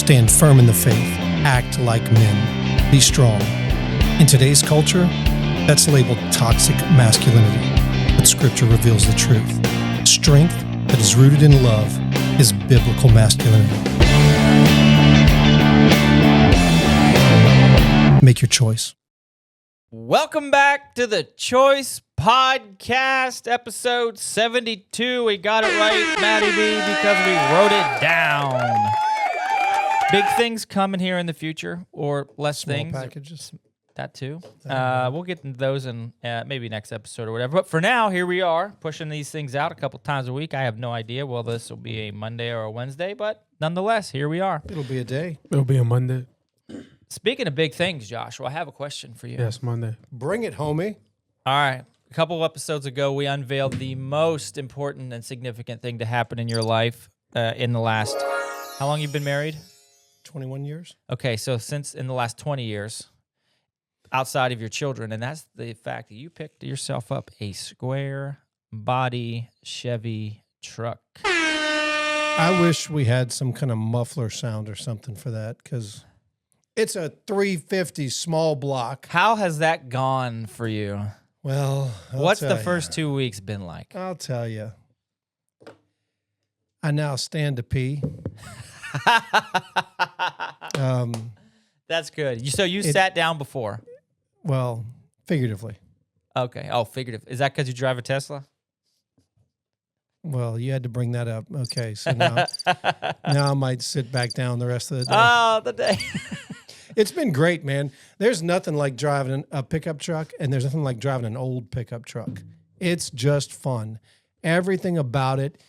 Stand firm in the faith. Act like men. Be strong. In today's culture, that's labeled toxic masculinity. But Scripture reveals the truth. Strength that is rooted in love is biblical masculinity. Make your choice. Welcome back to the Choice Podcast, episode 72. We got it right, Matty B, because we wrote it down. Big things coming here in the future, or less Small things. packages. That too. We'll get into those in maybe next episode or whatever. But for now, here we are, pushing these things out a couple times a week. I have no idea whether this will be a Monday or a Wednesday, but nonetheless, here we are. It'll be a day. It'll be a Monday. Speaking of big things, Joshua, I have a question for you. Yes, Monday. Bring it, homie. All right. A couple episodes ago, we unveiled the most important and significant thing to happen in your life in the last... How long you been married? 21 years. Okay, so since in the last 20 years, outside of your children, and that's the fact that you picked yourself up a square body Chevy truck. I wish we had some kind of muffler sound or something for that, because it's a 350 small block. How has that gone for you? Well, what's the first 2 weeks been like? I'll tell you. I now stand to pee. That's good. So you sat down before? Well, figuratively. Okay. Oh, figurative. Is that because you drive a Tesla? Well, you had to bring that up. Okay, so now I might sit back down the rest of the day. Oh, the day. It's been great, man. There's nothing like driving a pickup truck, and there's nothing like driving an old pickup truck. It's just fun. Everything about it,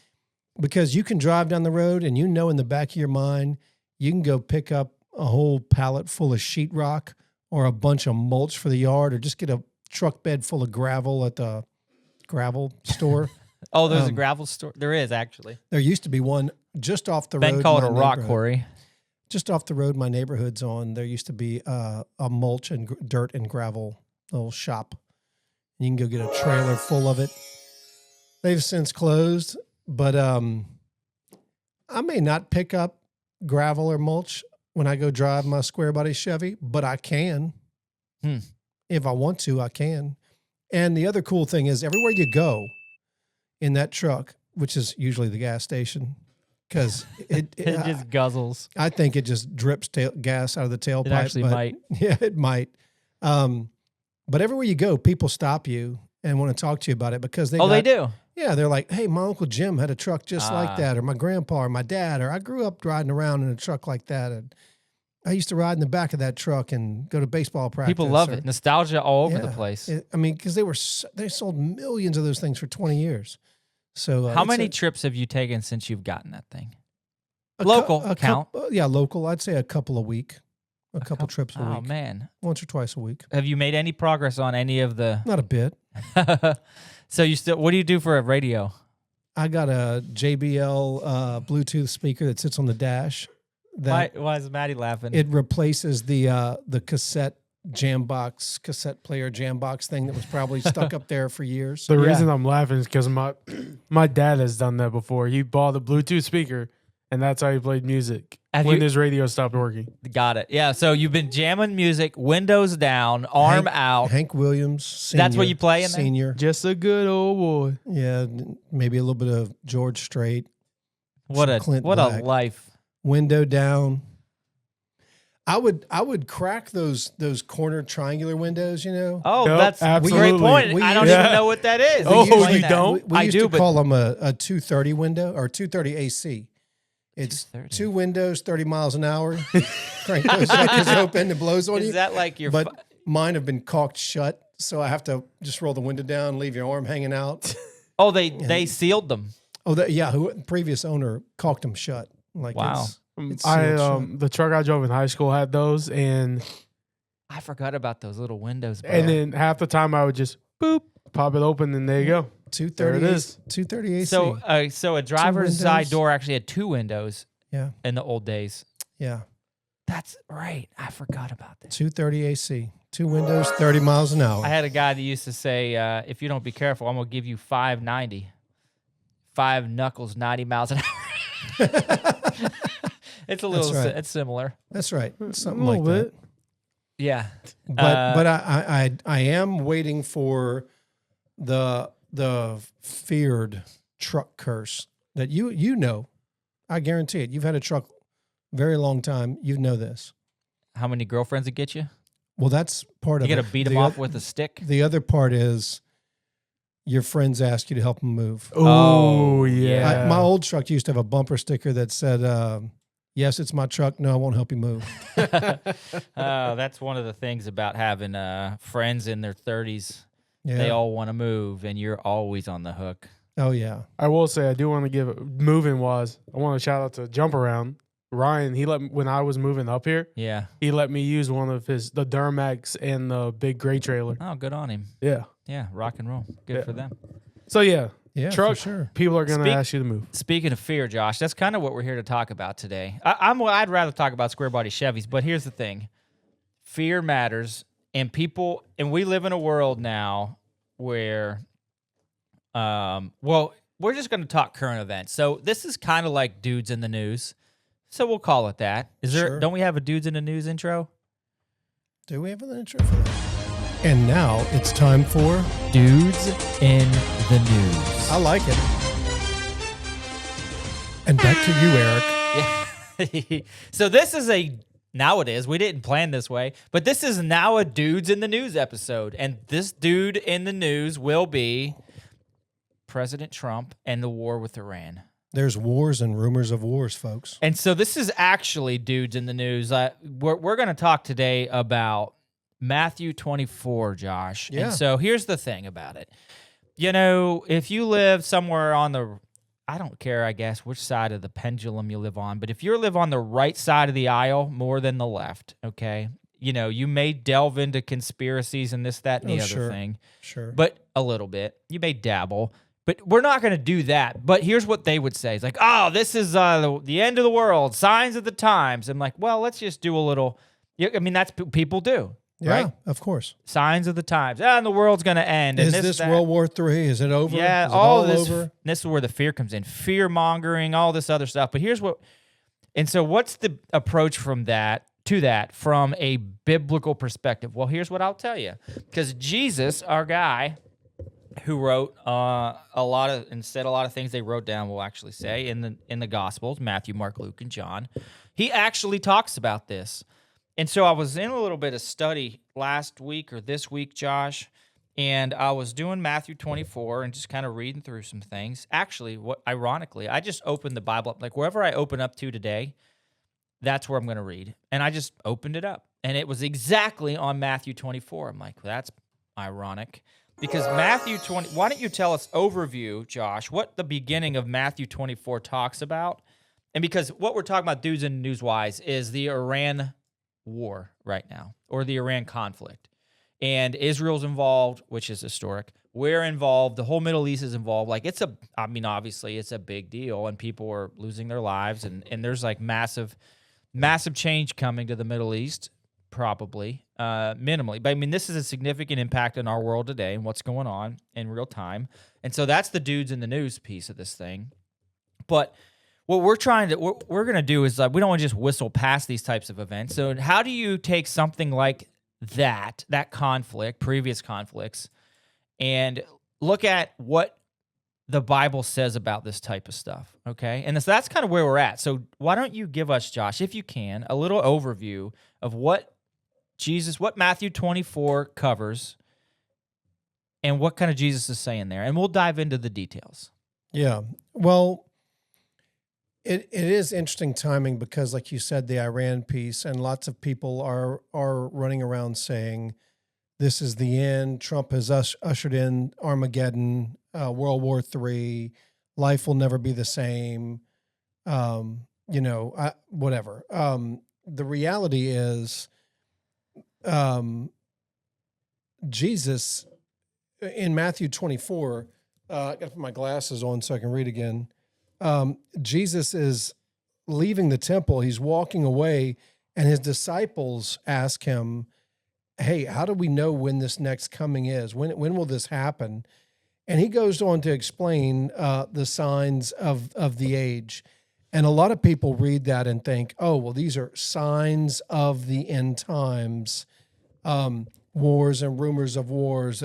because you can drive down the road, and you know in the back of your mind, you can go pick up a whole pallet full of sheetrock or a bunch of mulch for the yard, or just get a truck bed full of gravel at the gravel store. Oh, there's a gravel store? There is, actually. There used to be one just off the road. Ben called it a rock quarry. Just off the road my neighborhood's on, there used to be a mulch and dirt and gravel little shop. You can go get a trailer full of it. They've since closed, but I may not pick up gravel or mulch when I go drive my square body Chevy, but I can. If I want to, I can. And the other cool thing is everywhere you go in that truck, which is usually the gas station, because it just guzzles. I think it just drips gas out of the tailpipe. It actually might. Yeah, it might. But everywhere you go, people stop you and want to talk to you about it because they they do? Yeah, they're like, hey, my Uncle Jim had a truck just like that, or my grandpa or my dad, or I grew up riding around in a truck like that, and I used to ride in the back of that truck and go to baseball practice. People love it. Nostalgia all over the place. Because they sold millions of those things for 20 years. So how many trips have you taken since you've gotten that thing? Local count. Local. I'd say a couple a week. A couple trips a week. Oh, man. Once or twice a week. Have you made any progress on any of the... Not a bit. So you still... What do you do for a radio? I got a JBL Bluetooth speaker that sits on the dash. Why is Maddie laughing? It replaces the cassette cassette player jam box thing that was probably stuck up there for years. The reason I'm laughing is because my dad has done that before. He bought a Bluetooth speaker, and that's how he played music when his radio stopped working. Got it. Yeah, so you've been jamming music, windows down, arm out. Hank Williams, senior. That's what you play in there? Senior. Just a good old boy. Yeah, maybe a little bit of George Strait. What a life. Window down. I would crack those corner triangular windows, you know. Oh, that's a great point. I don't even know what that is. Oh, you don't? We used to call them a 230 window or 230 AC. It's 2 windows, 30 miles an hour. Crank those suckers open and blows on you. Is that like your... But mine have been caulked shut, so I have to just roll the window down, leave your arm hanging out. Oh, they sealed them. Oh, previous owner caulked them shut. Like, wow. The truck I drove in high school had those, and I forgot about those little windows. Bro. And then half the time I would just boop, pop it open, and there you go. 230. There it is. 230 AC. So a driver's side door actually had 2 windows. Yeah. In the old days. Yeah. That's right. I forgot about that. 230 AC. 2 windows, 30 miles an hour. I had a guy that used to say, if you don't be careful, I'm going to give you 590. 5 knuckles, 90 miles an hour. It's a little. That's right. It's similar. That's right. Something A like little that. bit. Yeah. But I am waiting for the feared truck curse that you know. I guarantee it. You've had a truck very long time. You know this. How many girlfriends it get you? Well, that's part You of it. got to beat them off with a stick. The other part is your friends ask you to help them move. Oh, yeah. My old truck used to have a bumper sticker that said, yes, it's my truck. No, I won't help you move. That's one of the things about having friends in their 30s. Yeah. They all want to move, and you're always on the hook. Oh, yeah. I will say I do want to give moving wise. I want to shout out to Jump Around. Ryan, he let me, when I was moving up here, Yeah. he let me use one of the Duramax and the big gray trailer. Oh, good on him. Yeah. Yeah, rock and roll. Good Yeah. for them. So yeah, Yeah, truck. for sure. People are gonna ask you to move. Speaking of fear, Josh, that's kind of what we're here to talk about today. I'd rather talk about square body Chevys, but here's the thing: fear matters, and we live in a world now where, we're just going to talk current events. So this is kind of like dudes in the news. So we'll call it that. Sure. Don't we have a dudes in the news intro? Do we have an intro for that? And now it's time for Dudes in the News. I like it. And back to you, Eric. Yeah. So this is now it is. We didn't plan this way, but this is now a Dudes in the News episode. And this dude in the news will be President Trump and the war with Iran. There's wars and rumors of wars, folks. And so this is actually Dudes in the News. We're going to talk today about Matthew 24, Josh. Yeah. And so here's the thing about it. You know, if you live somewhere I don't care, I guess, which side of the pendulum you live on, but if you live on the right side of the aisle more than the left, okay, you know, you may delve into conspiracies and this, that, and the other thing. Sure. But a little bit. You may dabble. But we're not going to do that. But here's what they would say. It's like, oh, this is the end of the world, signs of the times. I'm like, well, let's just do a little. I mean, that's what people do, yeah, right? of course. Signs of the times. And the world's going to end. Is and this that. World War III? Is it over? Yeah, is it all all this. over? This is where the fear comes in. Fear mongering, all this other stuff. But here's what. And so what's the approach from that from a biblical perspective? Well, here's what I'll tell you. Because Jesus, our guy, who wrote said a lot of things they wrote down, we'll actually say, in the Gospels, Matthew, Mark, Luke, and John. He actually talks about this. And so I was in a little bit of study last week or this week, Josh, and I was doing Matthew 24 and just kind of reading through some things. Actually, ironically, I just opened the Bible up. Like wherever I open up to today, that's where I'm going to read. And I just opened it up. And it was exactly on Matthew 24. I'm like, well, that's ironic. Because Matthew 20, why don't you tell us overview, Josh, what the beginning of Matthew 24 talks about? And because what we're talking about, dudes and news-wise, is the Iran war right now, or the Iran conflict. And Israel's involved, which is historic. We're involved. The whole Middle East is involved. Like obviously it's a big deal, and people are losing their lives, and there's like massive change coming to the Middle East. Probably, minimally. But I mean, this is a significant impact in our world today and what's going on in real time. And so that's the dudes in the news piece of this thing. But what we're going to do is we don't want to just whistle past these types of events. So how do you take something like that conflict, previous conflicts, and look at what the Bible says about this type of stuff, okay? And so that's kind of where we're at. So why don't you give us, Josh, if you can, a little overview of what Matthew 24 covers and what kind of Jesus is saying there. And we'll dive into the details. Yeah. Well, it is interesting timing because, like you said, the Iran piece, and lots of people are running around saying this is the end. Trump has ushered in Armageddon, World War III. Life will never be the same. Whatever. The reality is, Jesus in Matthew 24, I got to put my glasses on so I can read again. Jesus is leaving the temple. He's walking away, and his disciples ask him, hey, how do we know when this next coming is? When will this happen? And he goes on to explain the signs of the age. And a lot of people read that and think, oh, well, these are signs of the end times, wars and rumors of wars,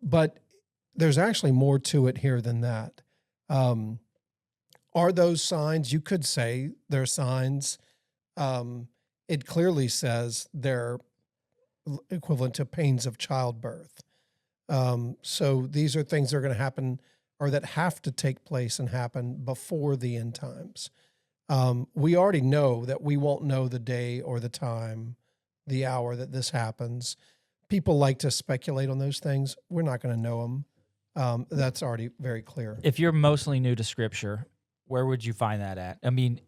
but there's actually more to it here than that. Are those signs? You could say they're signs. It clearly says they're equivalent to pains of childbirth. So these are things that are going to happen or that have to take place and happen before the end times. We already know that we won't know the day or the time, the hour that this happens. People like to speculate on those things. We're not going to know them. That's already very clear. If you're mostly new to Scripture, where would you find that at? I mean,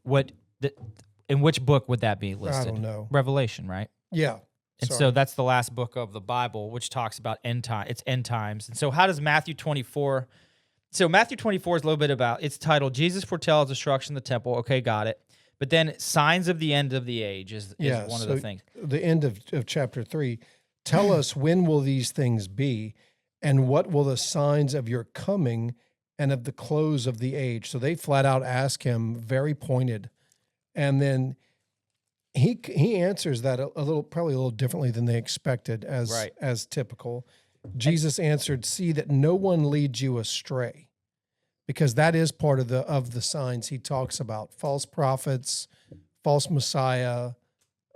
in which book would that be listed? I don't know. Revelation, right? Yeah. And so that's the last book of the Bible, which talks about end time. It's end times. And so how does Matthew 24? So Matthew 24 is a little bit about, it's titled, Jesus foretells destruction of the temple. Okay, got it. But then signs of the end of the age is one of the things. The end of chapter 3, tell us when will these things be, and what will the signs of your coming and of the close of the age? So they flat out ask him, very pointed. And then he answers that probably a little differently than they expected, as typical. Jesus answered, "See that no one leads you astray," because that is part of the signs he talks about: false prophets, false Messiah,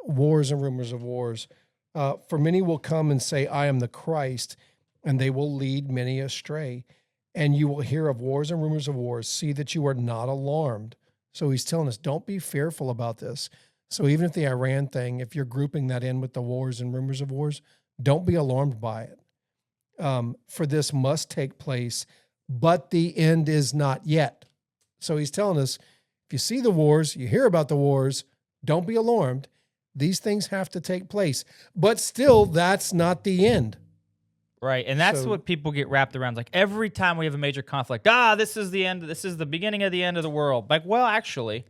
wars and rumors of wars. For many will come and say, "I am the Christ," and they will lead many astray. And you will hear of wars and rumors of wars. See that you are not alarmed. So he's telling us, don't be fearful about this. So even if the Iran thing, if you're grouping that in with the wars and rumors of wars, don't be alarmed by it. For this must take place, but the end is not yet. So he's telling us, if you see the wars, you hear about the wars, don't be alarmed. These things have to take place. But still, that's not the end. Right, and that's what people get wrapped around. Like every time we have a major conflict, this is the end. This is the beginning of the end of the world. Like, well, actually,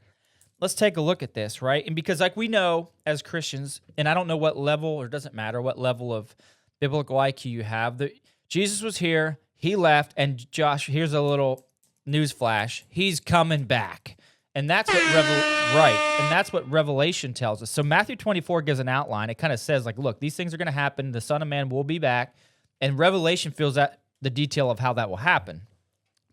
let's take a look at this, right? And because like we know as Christians, and I don't know what level, or it doesn't matter what level of biblical IQ you have, that Jesus was here, he left, and Josh, here's a little news flash, he's coming back. And that's what and that's what Revelation tells us. So Matthew 24 gives an outline. It kind of says, like, look, these things are going to happen. The Son of Man will be back. And Revelation fills out the detail of how that will happen.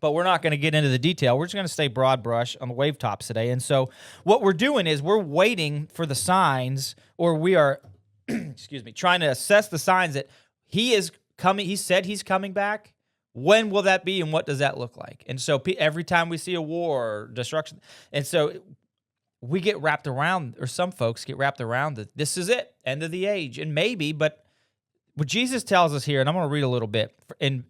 But we're not going to get into the detail. We're just going to stay broad brush on the wave tops today. And so what we're doing is we're waiting for the signs, or we are, trying to assess the signs that he is coming. He said he's coming back. When will that be, and what does that look like? And so every time we see a war or destruction, and so we get wrapped around, or some folks get wrapped around that this is it, end of the age. And maybe, but what Jesus tells us here, and I'm going to read a little bit in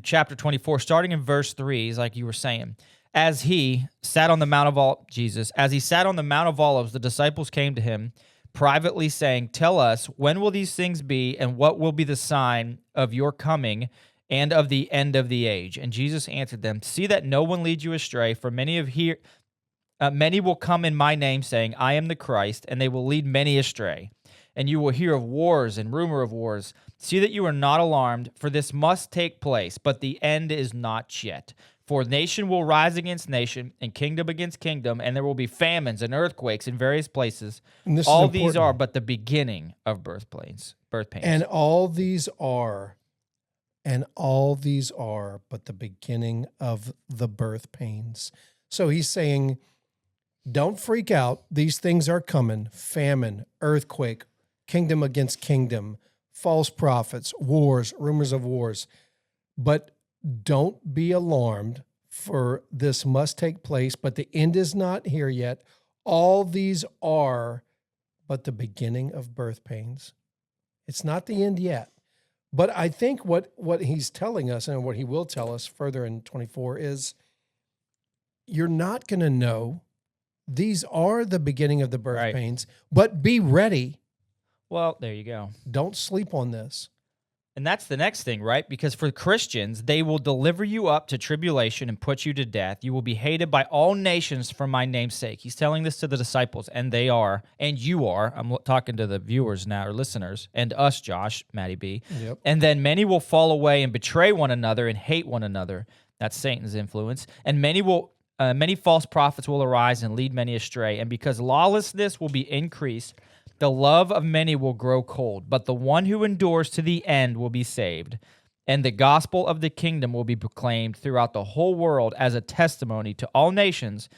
chapter 24, starting in verse 3, is like you were saying, as he sat on the Mount of Olives, as he sat on the Mount of Olives, the disciples came to him privately saying, "Tell us, when will these things be, and what will be the sign of your coming and of the end of the age?" And Jesus answered them, "See that no one leads you astray, for many will come in my name, saying, 'I am the Christ,' and they will lead many astray. And you will hear of wars and rumor of wars. See that you are not alarmed, for this must take place, but the end is not yet. For nation will rise against nation, and kingdom against kingdom, and there will be famines and earthquakes in various places. All these are but the beginning of birth pains. And all these are but the beginning of the birth pains." So he's saying, don't freak out. These things are coming: famine, earthquake, kingdom against kingdom, false prophets, wars, rumors of wars. But don't be alarmed, for this must take place, but the end is not here yet. All these are but the beginning of birth pains. It's not the end yet. But I think what he's telling us, and what he will tell us further in 24, is you're not going to know. These are the beginning of the birth pains, but be ready. Well, there you go. Don't sleep on this. And that's the next thing, right? Because for Christians, they will deliver you up to tribulation and put you to death. You will be hated by all nations for my name's sake. He's telling this to the disciples, and they are, and you are. I'm talking to the viewers now, or listeners, and us, Josh, Matty B. Yep. And then many will fall away and betray one another and hate one another. That's Satan's influence. And many will many false prophets will arise and lead many astray, and because lawlessness will be increased, the love of many will grow cold. But the one who endures to the end will be saved, and the gospel of the kingdom will be proclaimed throughout the whole world as a testimony to all nations,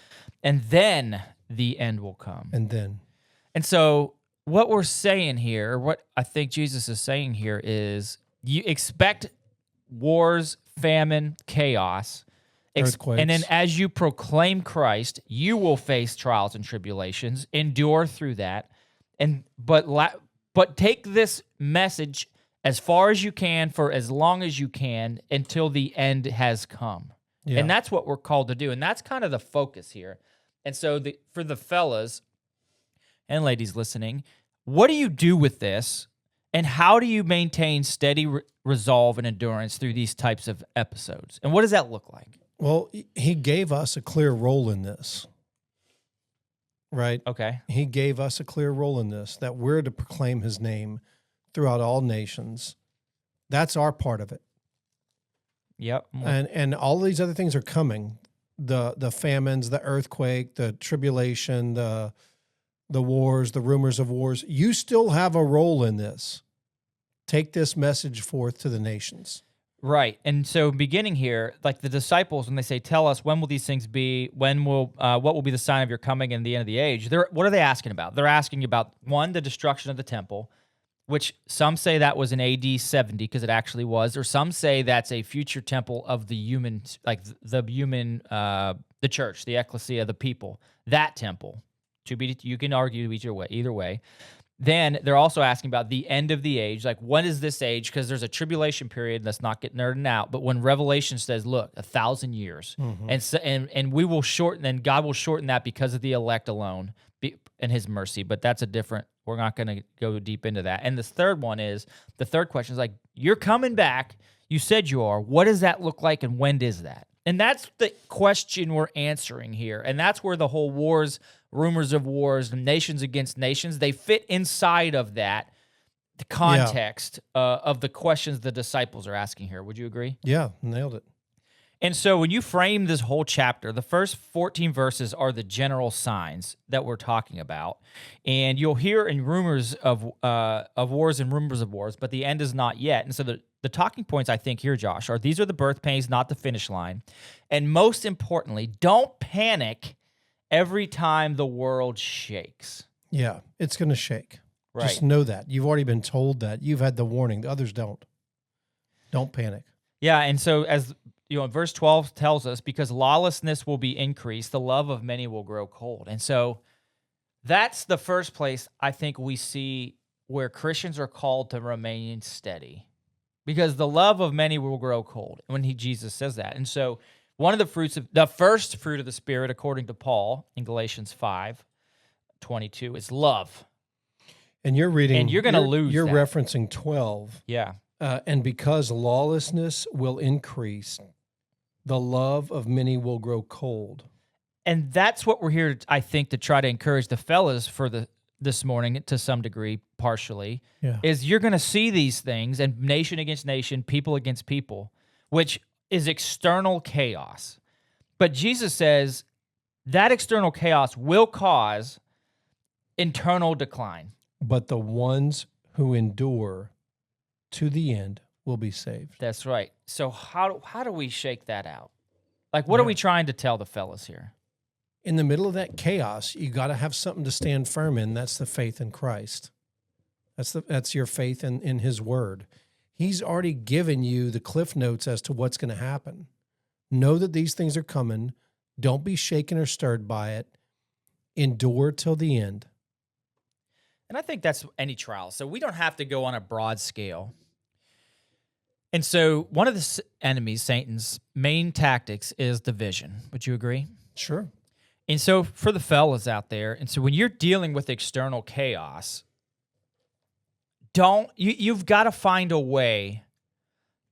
and then the end will come. And so what we're saying here, what I think Jesus is saying here is you expect wars, famine, chaos, Earthquakes. and then as you proclaim Christ, you will face trials and tribulations, endure through that, but take this message as far as you can for as long as you can until the end has come. Yeah. And that's what we're called to do, and that's kind of the focus here. And so for the fellas and ladies listening, what do you do with this, and how do you maintain steady resolve and endurance through these types of episodes? And what does that look like? Well, he gave us a clear role in this, right? Okay. He gave us a clear role in this, that we're to proclaim his name throughout all nations. That's our part of it. Yep. And all these other things are coming. The famines, the earthquake, the tribulation, the wars, the rumors of wars. You still have a role in this. Take this message forth to the nations. Right. And so beginning here, like the disciples, when they say, tell us, when will these things be? What will be the sign of your coming and the end of the age? What are they asking about? They're asking about, one, the destruction of the temple, which some say that was in AD 70 because it actually was, or some say that's a future temple of the human, like the church, the ecclesia, the people, that temple. You can argue either way. Then they're also asking about the end of the age, like when is this age? Because there's a tribulation period. Let's not get nerding out. But when Revelation says, "Look, 1,000 years," and we will shorten, and God will shorten that because of the elect alone and His mercy. But that's a different. We're not going to go deep into that. And the third question is like, you're coming back. You said you are. What does that look like, and when is that? And that's the question we're answering here. And that's where the whole wars, rumors of wars, nations against nations, they fit inside of that, the context of the questions the disciples are asking here. Would you agree? Yeah, nailed it. And so when you frame this whole chapter, the first 14 verses are the general signs that we're talking about. And you'll hear in rumors of wars and rumors of wars, but the end is not yet. And so the talking points, I think, here, Josh, are these are the birth pains, not the finish line. And most importantly, don't panic every time the world shakes. Yeah, it's going to shake. Right. Just know that. You've already been told that. You've had the warning. The others don't. Don't panic. Yeah, and so as you know, verse 12 tells us, because lawlessness will be increased, the love of many will grow cold. And so that's the first place I think we see where Christians are called to remain steady, because the love of many will grow cold when Jesus says that. And so one of the first fruit of the Spirit, according to Paul in Galatians 5:22, is love. And you're reading, and you're going to lose. You're that. referencing 12. Yeah. And because lawlessness will increase, the love of many will grow cold. And that's what we're here, I think, to try to encourage the fellas for this morning to some degree, partially, is you're going to see these things, and nation against nation, people against people, which is external chaos. But Jesus says that external chaos will cause internal decline. But the ones who endure to the end will be saved. That's right. So how do we shake that out? Like, what are we trying to tell the fellas here? In the middle of that chaos, you got to have something to stand firm in. That's the faith in Christ. That's your faith in His Word. He's already given you the cliff notes as to what's going to happen. Know that these things are coming. Don't be shaken or stirred by it. Endure till the end. And I think that's any trial. So we don't have to go on a broad scale. And so one of the enemies, Satan's main tactics, is division. Would you agree? Sure. And so for the fellas out there, and so when you're dealing with external chaos, you've got to find a way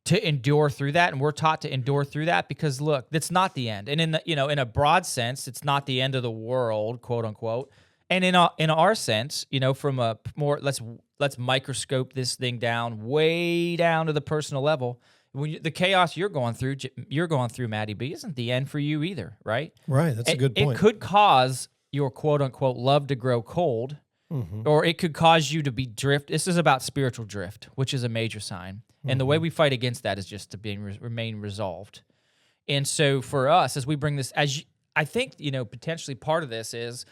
to endure through that. And we're taught to endure through that because, look, that's not the end. And in a broad sense, it's not the end of the world, quote unquote. And in our sense, from a more let's microscope this thing down, way down to the personal level. the chaos you're going through, Maddie B, isn't the end for you either, right? Right. That's a good point. It could cause your quote unquote love to grow cold, or it could cause you to be drift. This is about spiritual drift, which is a major sign. And the way we fight against that is just to remain resolved. And so for us, as we bring this, I think, potentially part of this is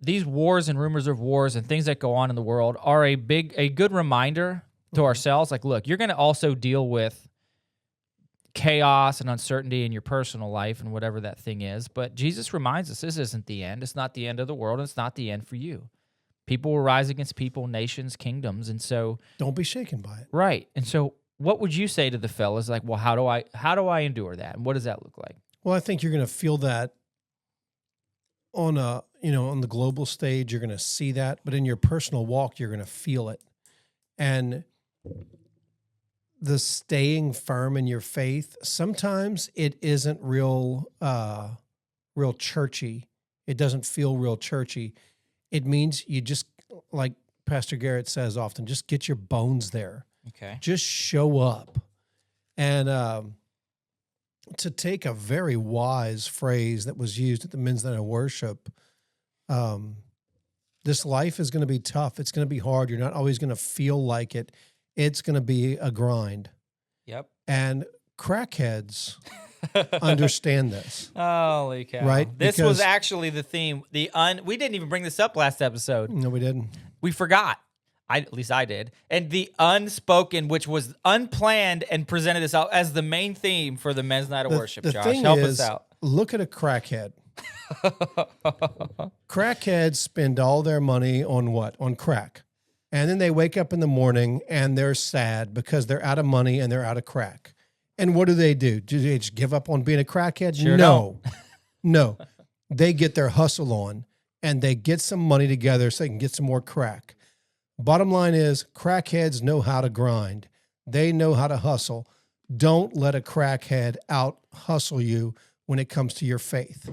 these wars and rumors of wars and things that go on in the world are a good reminder to ourselves. Like, look, you're going to also deal with chaos and uncertainty in your personal life and whatever that thing is. But Jesus reminds us this isn't the end. It's not the end of the world. And it's not the end for you. People will rise against people, nations, kingdoms. And so don't be shaken by it. Right. And so what would you say to the fellas? Like, well, how do I endure that? And what does that look like? Well, I think you're going to feel that on the global stage. You're going to see that, but in your personal walk, you're going to feel it. And the staying firm in your faith, sometimes it isn't real churchy. It doesn't feel real churchy. It means you just, like Pastor Garrett says often, just get your bones there. Okay. Just show up. And to take a very wise phrase that was used at the men's night of worship, this life is going to be tough. It's going to be hard. You're not always going to feel like it. It's going to be a grind. Yep. And crackheads understand this. Holy cow. Right? This was actually the theme. We didn't even bring this up last episode. No, we didn't. We forgot. At least I did. And the unspoken, which was unplanned and presented us out as the main theme for the men's night of worship. The Josh, thing help is, us out. Look at a crackhead. Crackheads spend all their money on what? On crack. And then they wake up in the morning and they're sad because they're out of money and they're out of crack. And what do? Do they just give up on being a crackhead? Sure No. No. They get their hustle on and they get some money together so they can get some more crack. Bottom line is, crackheads know how to grind. They know how to hustle. Don't let a crackhead out hustle you when it comes to your faith.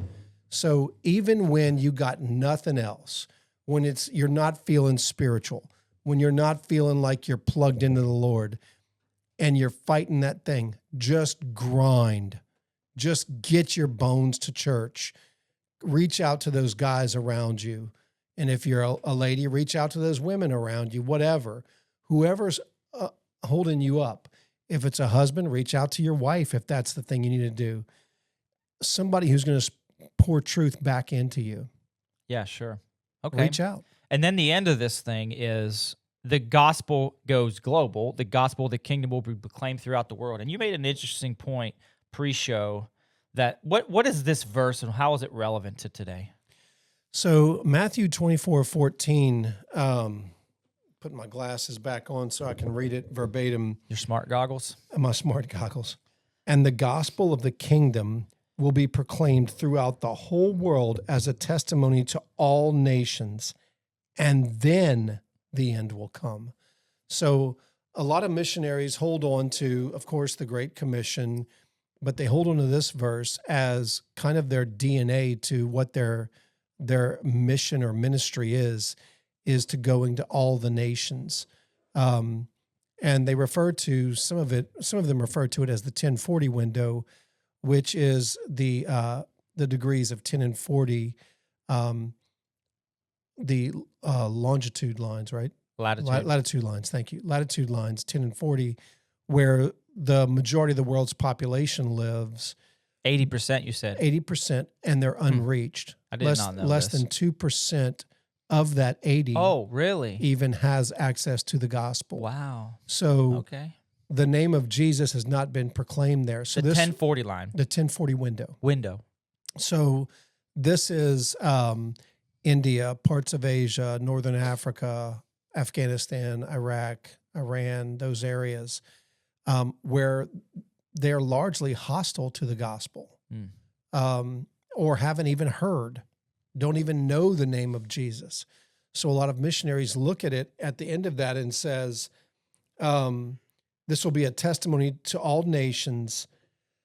So even when you got nothing else, when you're not feeling spiritual, when you're not feeling like you're plugged into the Lord and you're fighting that thing, just grind. Just get your bones to church. Reach out to those guys around you. And if you're a lady, reach out to those women around you, whatever. Whoever's holding you up. If it's a husband, reach out to your wife if that's the thing you need to do. Somebody who's going to pour truth back into you. Yeah, sure. Okay. Reach out. And then the end of this thing is the gospel goes global. The gospel of the kingdom will be proclaimed throughout the world. And you made an interesting point pre-show that what is this verse and how is it relevant to today? So Matthew 24:14, putting my glasses back on so I can read it verbatim. Your smart goggles? My smart goggles. And the gospel of the kingdom will be proclaimed throughout the whole world as a testimony to all nations, and then the end will come. So a lot of missionaries hold on to, of course, the Great Commission, but they hold on to this verse as kind of their DNA to what their mission or ministry is to going to all the nations. And they refer to some of them refer to it as the 1040 window, which is the degrees of 10 and 40, the longitude lines, right? Latitude lines, thank you. Latitude lines, 10 and 40, where the majority of the world's population lives. 80%, you said. 80%, and they're unreached. I did not know less this. than 2% of that 80 Oh, really? even has access to the gospel. Wow. So Okay. the name of Jesus has not been proclaimed there. So The this 1040 line. the 1040 window. So this is India, parts of Asia, Northern Africa, Afghanistan, Iraq, Iran, those areas where they're largely hostile to the gospel or haven't even heard, don't even know the name of Jesus. So a lot of missionaries look at it at the end of that and says, this will be a testimony to all nations.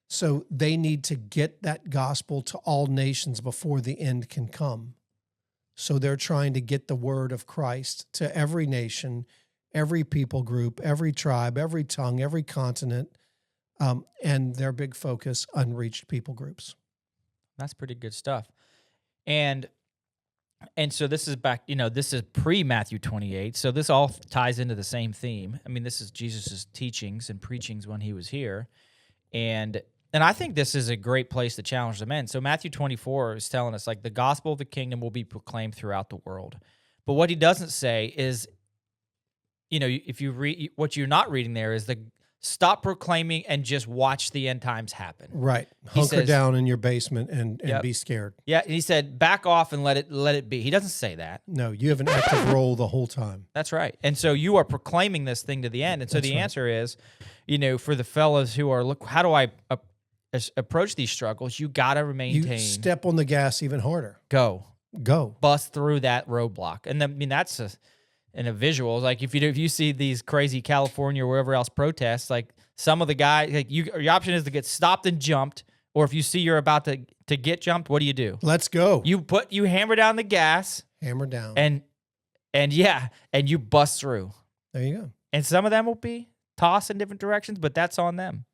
So they need to get that gospel to all nations before the end can come. So they're trying to get the word of Christ to every nation every people group, every tribe, every tongue, every continent, and their big focus, unreached people groups. That's pretty good stuff. And so this is back, this is pre-Matthew 28. So this all ties into the same theme. I mean, this is Jesus' teachings and preachings when he was here. And I think this is a great place to challenge the men. So Matthew 24 is telling us, like, the gospel of the kingdom will be proclaimed throughout the world. But what he doesn't say is, if you read, what you're not reading there is stop proclaiming and just watch the end times happen. Right. Hunker down in your basement and Yep. be scared. Yeah, and he said, back off and let it be. He doesn't say that. No, you have an active role the whole time. That's right. And so you are proclaiming this thing to the end. And so the answer is, for the fellas who are, look, how do I approach these struggles? You got to maintain. You step on the gas even harder. Go. Bust through that roadblock. And that's in a visual. Like if you see these crazy California or wherever else protests, like some of the guys, like your option is to get stopped and jumped, or if you see you're about to get jumped, what do? Let's go. You hammer down the gas. Hammer down. And you bust through. There you go. And some of them will be tossed in different directions, but that's on them.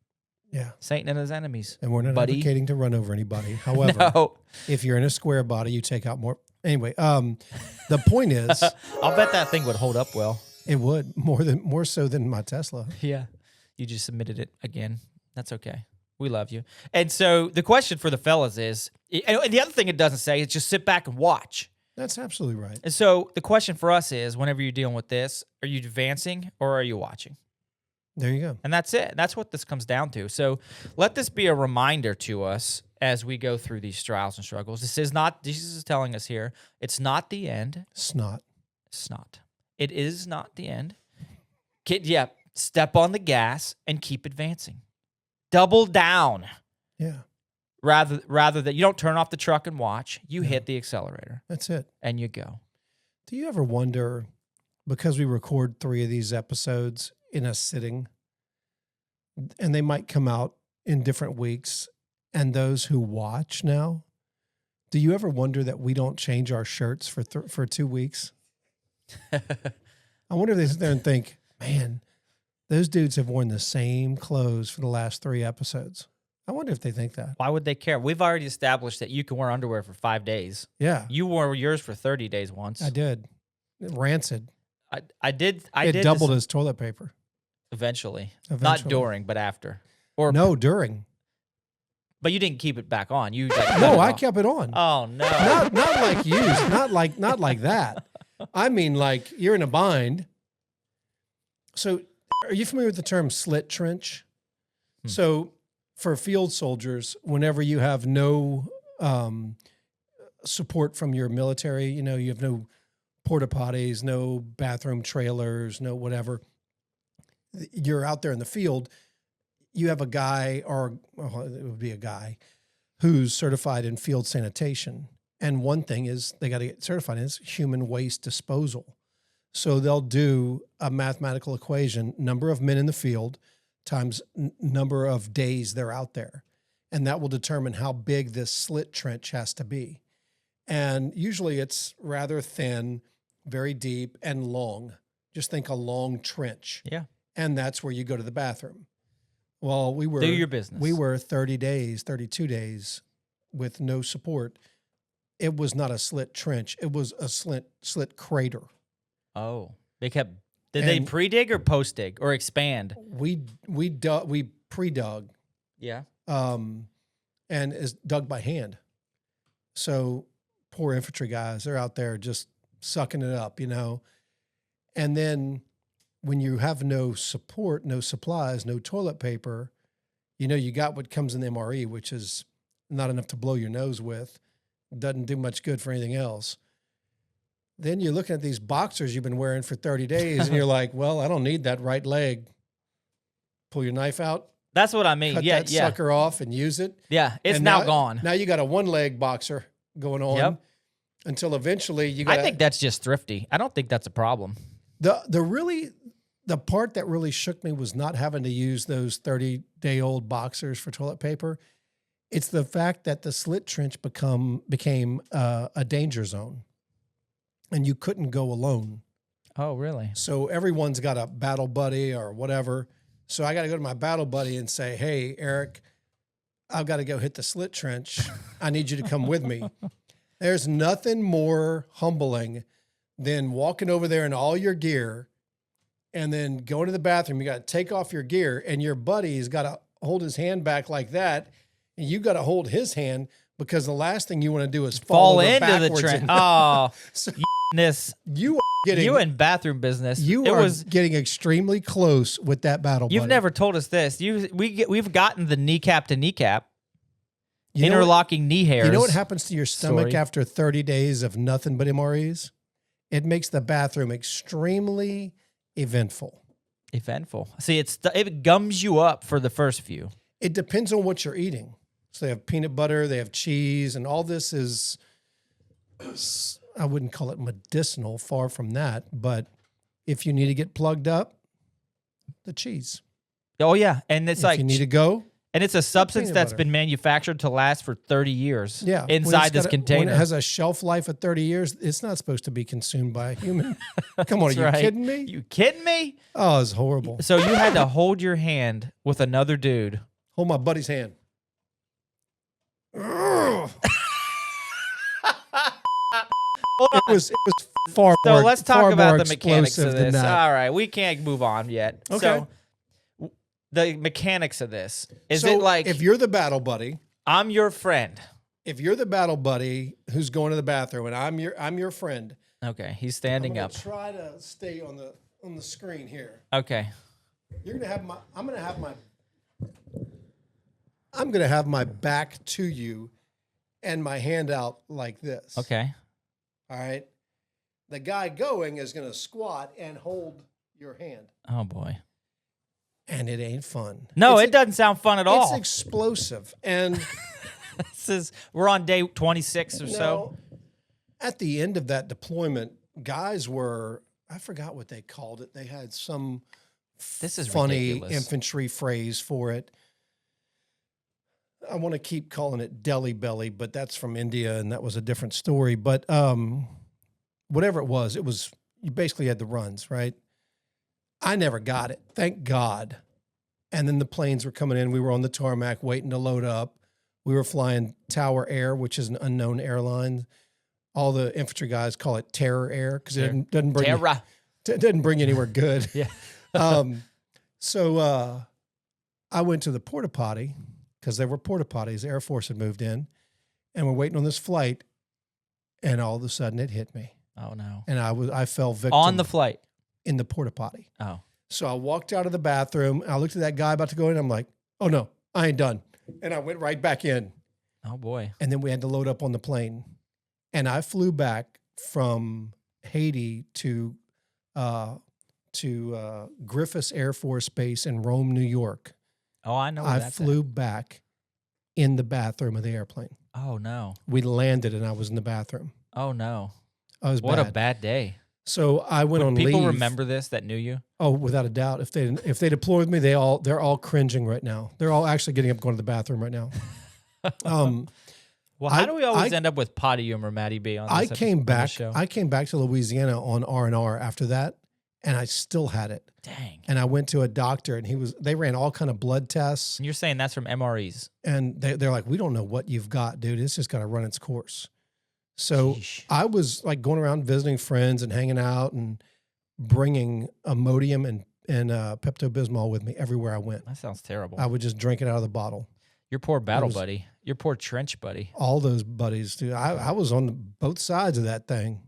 Yeah. Satan and his enemies. And we're not advocating to run over anybody. However, if you're in a square body, you take out more. Anyway, the point is, I'll bet that thing would hold up well. It would more so than my Tesla. Yeah, you just submitted it again. That's okay. We love you. And so the question for the fellas is, and the other thing it doesn't say is just sit back and watch. That's absolutely right. And so the question for us is, whenever you're dealing with this, are you advancing or are you watching? There you go. And that's it. That's what this comes down to. So let this be a reminder to us as we go through these trials and struggles. Jesus is telling us here, it's not the end. It's not. It is not the end. Step on the gas and keep advancing. Double down. Yeah. Rather that you don't turn off the truck and watch, you hit the accelerator. That's it. And you go. Do you ever wonder, because we record 3 of these episodes in a sitting, and they might come out in different weeks, and those who watch now, do you ever wonder that we don't change our shirts for 2 weeks? I wonder if they sit there and think, man, those dudes have worn the same clothes for the last 3 episodes. I wonder if they think that. Why would they care? We've already established that you can wear underwear for 5 days. Yeah. You wore yours for 30 days once. I did. Rancid. I did. It doubled as toilet paper. Eventually. Not during, but after. No, during. But you didn't keep it back on. You No, I kept it on. Oh no. Not like you. Not like that. I mean, like you're in a bind. So, are you familiar with the term slit trench? So, for field soldiers, whenever you have no support from your military, you have no porta potties, no bathroom trailers, no whatever. You're out there in the field. You have a guy, it would be a guy, who's certified in field sanitation. And one thing is they got to get certified in is human waste disposal. So they'll do a mathematical equation, number of men in the field times number of days they're out there. And that will determine how big this slit trench has to be. And usually it's rather thin, very deep, and long. Just think a long trench. Yeah. And that's where you go to the bathroom. Well, we were do your business. We were 30 days, 32 days with no support. It was not a slit trench. It was a slit crater. Oh, Did they pre-dig or post-dig or expand? We pre-dug. Yeah. And is dug by hand. So poor infantry guys, they're out there just sucking it up, And then when you have no support, no supplies, no toilet paper, you got what comes in the MRE, which is not enough to blow your nose with. Doesn't do much good for anything else. Then you're looking at these boxers you've been wearing for 30 days, and you're like, well, I don't need that right leg. Pull your knife out. That's what I mean. Cut that sucker off and use it. Yeah, it's now gone. Now you got a one-leg boxer going on until eventually you got. I think that's just thrifty. I don't think that's a problem. The part that really shook me was not having to use those 30-day-old boxers for toilet paper. It's the fact that the slit trench became a danger zone, and you couldn't go alone. Oh, really? So everyone's got a battle buddy or whatever. So I got to go to my battle buddy and say, hey, Eric, I've got to go hit the slit trench. I need you to come with me. There's nothing more humbling than walking over there in all your gear and then going to the bathroom. You got to take off your gear, and your buddy's got to hold his hand back like that. And you got to hold his hand, because the last thing you want to do is fall over into the backwards trench. and- Oh, So this you are getting you in bathroom business. you it are was. getting extremely close with that battle You've buddy. never told us this. We've gotten the kneecap to kneecap, You know what- interlocking knee hairs. You know what happens to your stomach Story. after 30 days of nothing but MREs? It makes the bathroom extremely eventful. Eventful. See, it gums you up for the first few. It depends on what you're eating. So they have peanut butter, they have cheese, and all this is, I wouldn't call it medicinal, far from that. But if you need to get plugged up, the cheese. Oh yeah, and it's If like you need to go, and it's a substance peanut that's butter. been manufactured to last for 30 years. yeah. when it's inside this got a- container. When it has a shelf life of 30 years, it's not supposed to be consumed by a human. Come on, are That's you right. kidding me? You kidding me? Oh, it's horrible. So you had to hold your hand with another dude. Hold my buddy's hand. Ugh. It was far So more. let's far talk about more the mechanics of explosive than this. that. All right, we can't move on yet. Okay. So the mechanics of this. Is So it like if you're the battle buddy, I'm your friend? if you're the battle buddy who's going to the bathroom, and I'm your friend, Okay, he's I'm standing gonna up. try to stay on the screen here. Okay. You're gonna have I'm gonna have my back to you, and my hand out like this. Okay. All right. The guy going is gonna squat and hold your hand, Oh boy. and it ain't fun. No, It's it doesn't sound fun at all. It's explosive. And We're on day 26 or so. now, at the end of that deployment, guys were, I forgot what they called it. They had some This is funny ridiculous. infantry phrase for it. I want to keep calling it deli belly, but that's from India, and that was a different story. But whatever it was, you basically had the runs, right? I never got it, thank God. And then the planes were coming in. We were on the tarmac waiting to load up. We were flying Tower Air, which is an unknown airline. All the infantry guys call it Terror Air because it doesn't bring Terra. it doesn't bring you anywhere good. Yeah. So I went to the porta potty because there were porta potties. The Air Force had moved in, and we're waiting on this flight, and all of a sudden it hit me, Oh no. and I fell victim On the flight. in the porta potty. Oh. So I walked out of the bathroom. I looked at that guy about to go in. I'm like, oh no, I ain't done, and I went right back in. Oh boy. And then we had to load up on the plane, and I flew back from Haiti to Griffiths Air Force Base in Rome, New York. Oh, I know where I that's flew back in the bathroom of the airplane. at. Oh no. We landed, and I was in the bathroom. Oh no. I was What bad. a bad day. So I went on People leave. remember this that knew you? Oh, without a doubt. If they deploy with me, they're all cringing right now. They're all actually getting up, going to the bathroom right now. Well, how do we always I- end up with potty humor, Matty B? On this I episode- came on this back. show? I came back to Louisiana on R&R after that, and I still had it. Dang. And I went to a doctor, and they ran all kind of blood tests, And you're saying that's from MREs? and they're like, we don't know what you've got, dude. It's just got to run its course. So Sheesh. I was like going around visiting friends and hanging out and bringing Imodium and Pepto-Bismol with me everywhere I went. That sounds terrible. I would just drink it out of the bottle. Your poor battle was- buddy. Your poor trench buddy. All those buddies, dude. I was on both sides of that thing.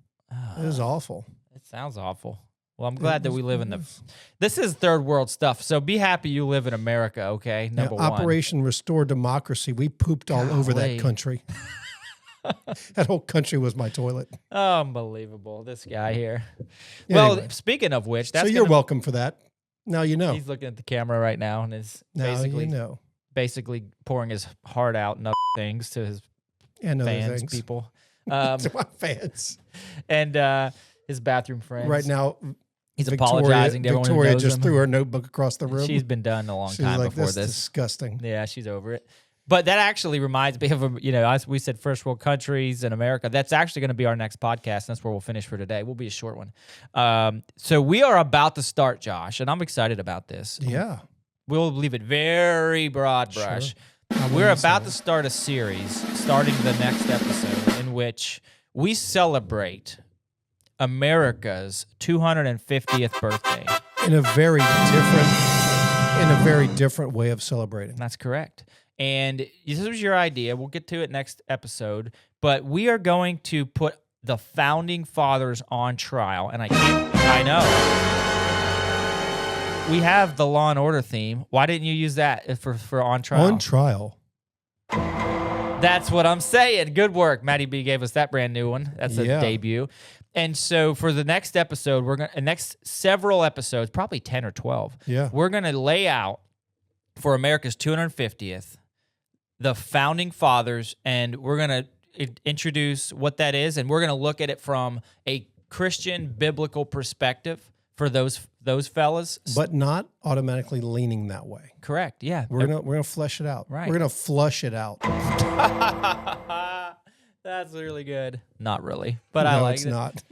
It was awful. It sounds awful. Well, I'm glad that we live in the. It was- This is third world stuff. So be happy you live in America, okay? Yeah, Number one. Operation Restore Democracy. We pooped all over Golly. that country. That whole country was my toilet. Unbelievable. This guy here. Well, Anyway. speaking of which, that's So you're gonna- welcome for that. Now you know. He's looking at the camera right now and is Now basically you know. basically pouring his heart out and other things to his And other fans, things. people, To my fans. and his bathroom friends. Right now, he's apologizing to everyone who Victoria knows just him. threw her notebook across the room. She's been done a long She's time like, before "This is this. disgusting. Yeah, she's over it. But that actually reminds me of, as we said, first world countries in America. That's actually going to be our next podcast. And that's where we'll finish for today. We'll be a short one. So we are about to start, Josh, and I'm excited about this. Yeah. We'll leave it very broad brush. Sure. We're about to start a series, starting the next episode, in which we celebrate America's 250th birthday. In a very different way of celebrating. That's correct. And this was your idea. We'll get to it next episode. But we are going to put the founding fathers on trial. And I know. We have the Law and Order theme. Why didn't you use that for on trial? On trial. That's what I'm saying. Good work. Matty B gave us that brand new one. That's a debut. And so for the next episode, next several episodes, probably 10 or 12, we're going to lay out for America's 250th, the founding fathers, and we're going to introduce what that is, and we're going to look at it from a Christian biblical perspective for those fellas. But not automatically leaning that way. Correct, yeah. We're gonna flesh it out. Right. We're going to flush it out. That's really good. Not really, but no, I like it's it. not.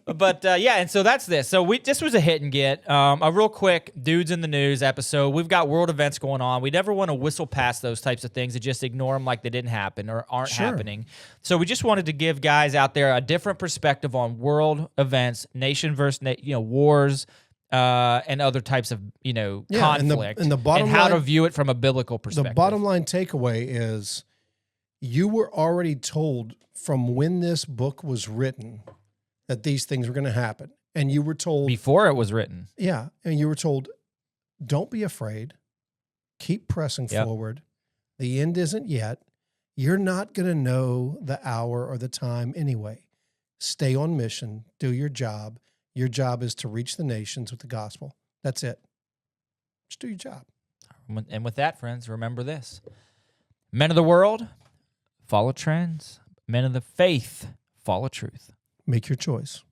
But and so that's this. So this was a hit and get. A real quick dudes in the news episode. We've got world events going on. We never want to whistle past those types of things and just ignore them like they didn't happen or aren't happening. So we just wanted to give guys out there a different perspective on world events, nation versus wars, and other types of conflict, and the bottom how line, to view it from a biblical perspective. The bottom line takeaway is you were already told from when this book was written that these things were going to happen. And you were told... Before it was written. Yeah. And you were told, don't be afraid. Keep pressing forward. The end isn't yet. You're not going to know the hour or the time anyway. Stay on mission. Do your job. Your job is to reach the nations with the gospel. That's it. Just do your job. And with that, friends, remember this. Men of the world, follow trends. Men of the faith, follow truth. Make your choice.